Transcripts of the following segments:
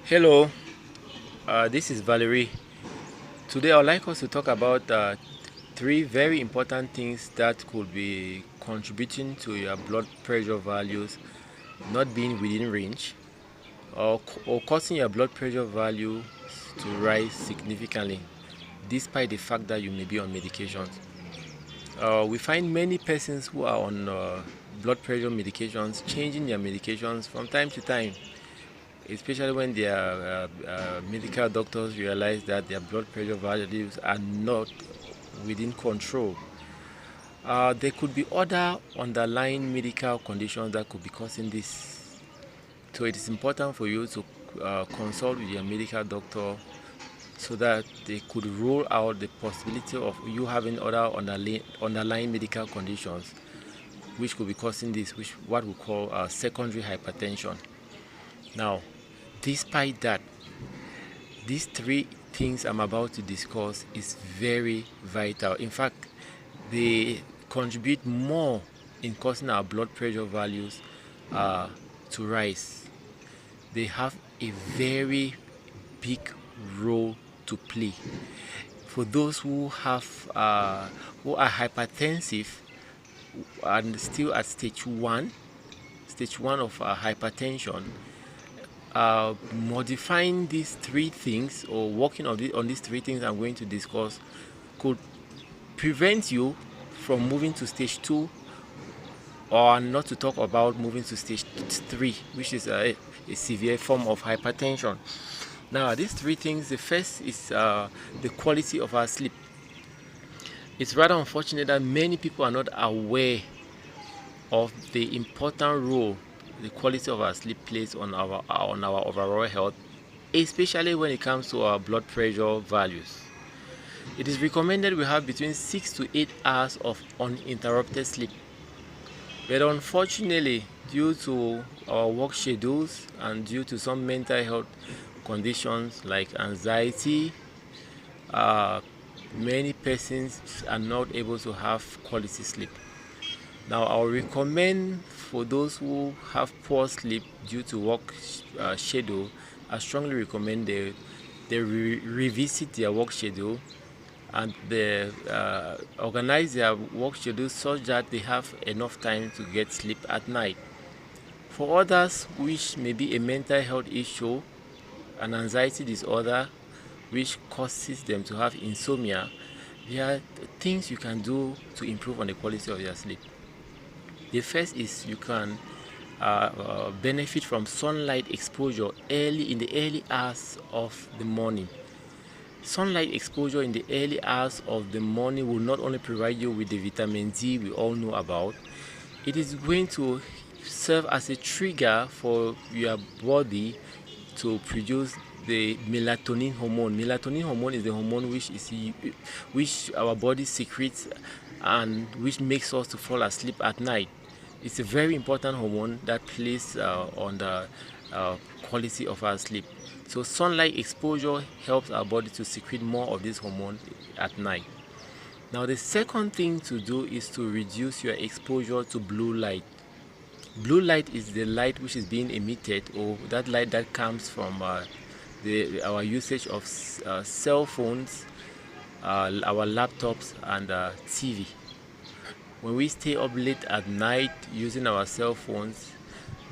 Hello, this is Valerie. Today I'd like us to talk about three very important things that could be contributing to your blood pressure values not being within range or causing your blood pressure value to rise significantly despite the fact that you may be on medications. We find many persons who are on blood pressure medications changing their medications from time to time, especially when their medical doctors realize that their blood pressure values are not within control. There could be other underlying medical conditions that could be causing this. So it is important for you to consult with your medical doctor so that they could rule out the possibility of you having other underlying medical conditions which could be causing this, which what we call secondary hypertension. Now, despite that, these three things I'm about to discuss is very vital. In fact, they contribute more in causing our blood pressure values to rise. They have a very big role to play. For those who are hypertensive and still at stage one of hypertension, modifying these three things or working on these three things I'm going to discuss could prevent you from moving to stage 2, or not to talk about moving to stage 3, which is a severe form of hypertension. Now, these three things, the first is the quality of our sleep. It's rather unfortunate that many people are not aware of the important role the quality of our sleep plays on our overall health, especially when it comes to our blood pressure values. It is recommended we have between 6 to 8 hours of uninterrupted sleep. But unfortunately, due to our work schedules and due to some mental health conditions like anxiety, many persons are not able to have quality sleep. Now, I will recommend for those who have poor sleep due to work schedule, I strongly recommend they revisit their work schedule and they organize their work schedule such that they have enough time to get sleep at night. For others, which may be a mental health issue, an anxiety disorder, which causes them to have insomnia, there are things you can do to improve on the quality of your sleep. The first is you can benefit from sunlight exposure in the early hours of the morning. Sunlight exposure in the early hours of the morning will not only provide you with the vitamin D we all know about, it is going to serve as a trigger for your body to produce the melatonin hormone. Melatonin hormone is the hormone which our body secretes and which makes us to fall asleep at night. It's a very important hormone that plays on the quality of our sleep. So sunlight exposure helps our body to secrete more of this hormone at night. Now, the second thing to do is to reduce your exposure to blue light. Blue light is the light which is being emitted, or that light that comes from our usage of cell phones, our laptops, and TV. When we stay up late at night using our cell phones,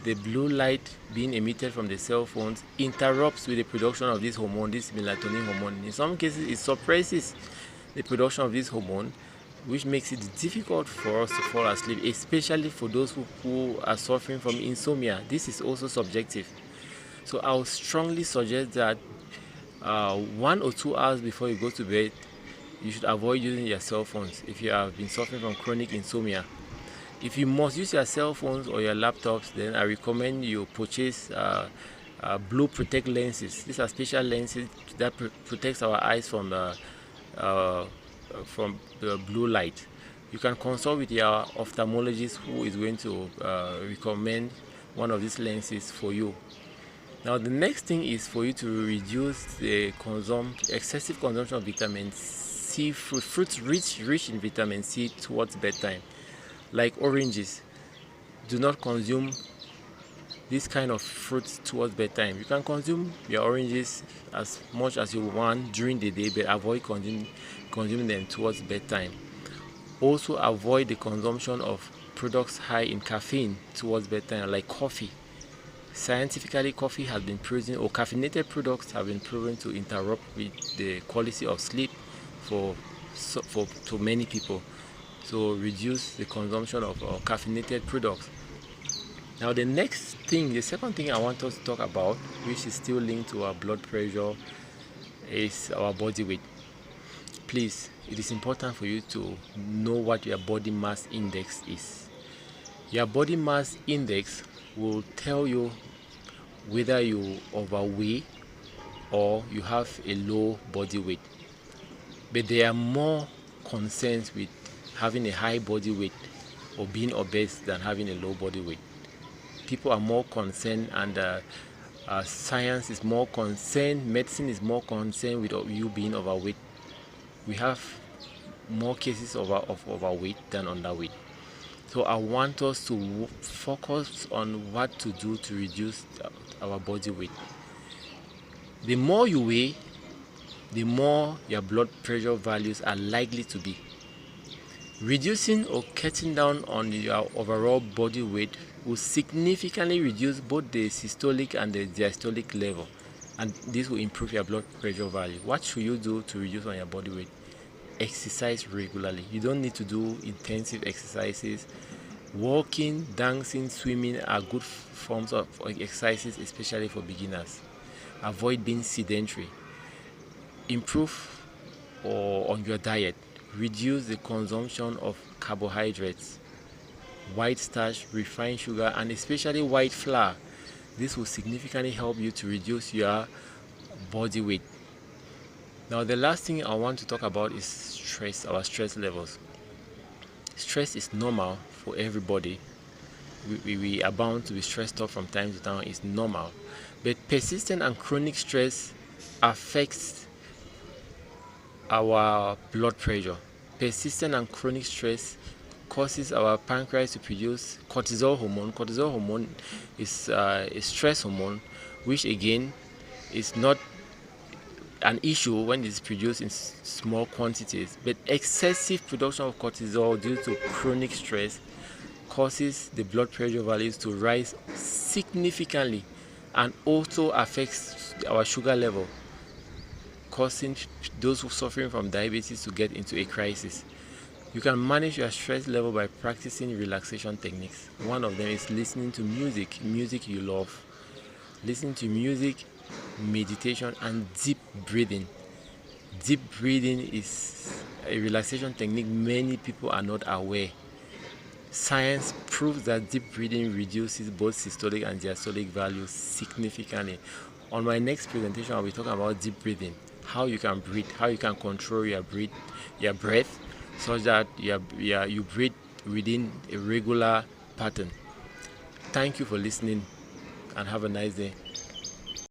the blue light being emitted from the cell phones interrupts with the production of this hormone, this melatonin hormone. In some cases, it suppresses the production of this hormone, which makes it difficult for us to fall asleep, especially for those who are suffering from insomnia. This is also subjective. So I would strongly suggest that 1 or 2 hours before you go to bed, you should avoid using your cell phones if you have been suffering from chronic insomnia. If you must use your cell phones or your laptops, then I recommend you purchase blue protect lenses. These are special lenses that protects our eyes from the blue light. You can consult with your ophthalmologist who is going to recommend one of these lenses for you. Now, the next thing is for you to reduce the excessive consumption of vitamin C, fruits rich in vitamin C towards bedtime, like oranges. Do not consume this kind of fruit towards bedtime. You can consume your oranges as much as you want during the day, but avoid consuming them towards bedtime. Also avoid the consumption of products high in caffeine towards bedtime, like coffee. Scientifically, coffee has been proven, or caffeinated products have been proven to interrupt with the quality of sleep for to many people. So reduce the consumption of caffeinated products. Now the second thing I want us to talk about, which is still linked to our blood pressure, is our body weight. Please, it is important for you to know what your body mass index is. Your body mass index will tell you whether you overweight or you have a low body weight. But there are more concerns with having a high body weight or being obese than having a low body weight. People are more concerned, and science is more concerned, medicine is more concerned with you being overweight. We have more cases of overweight than underweight. So I want us to focus on what to do to reduce our body weight. The more you weigh, the more your blood pressure values are likely to be. Reducing or cutting down on your overall body weight will significantly reduce both the systolic and the diastolic level, and this will improve your blood pressure value. What should you do to reduce on your body weight? Exercise regularly. You don't need to do intensive exercises. Walking, dancing, swimming are good forms of exercises, especially for beginners. Avoid being sedentary. Improve on your diet. Reduce the consumption of carbohydrates, white starch, refined sugar, and especially white flour. This will significantly help you to reduce your body weight. Now the last thing I want to talk about is stress, our stress levels. Stress is normal for everybody. We are bound to be stressed out from time to time. It's normal. But persistent and chronic stress affects our blood pressure. Persistent and chronic stress causes our pancreas to produce cortisol hormone. Cortisol hormone is a stress hormone, which again is not an issue when it's produced in small quantities, but excessive production of cortisol due to chronic stress causes the blood pressure values to rise significantly, and also affects our sugar level, causing those who are suffering from diabetes to get into a crisis. You can manage your stress level by practicing relaxation techniques. One of them is listening to music you love. Listening to music, meditation, and deep breathing. Deep breathing is a relaxation technique many people are not aware. Science proves that deep breathing reduces both systolic and diastolic values significantly. On my next presentation, I'll be talking about deep breathing, how you can breathe, how you can control your breath, such that you breathe within a regular pattern. Thank you for listening, and have a nice day.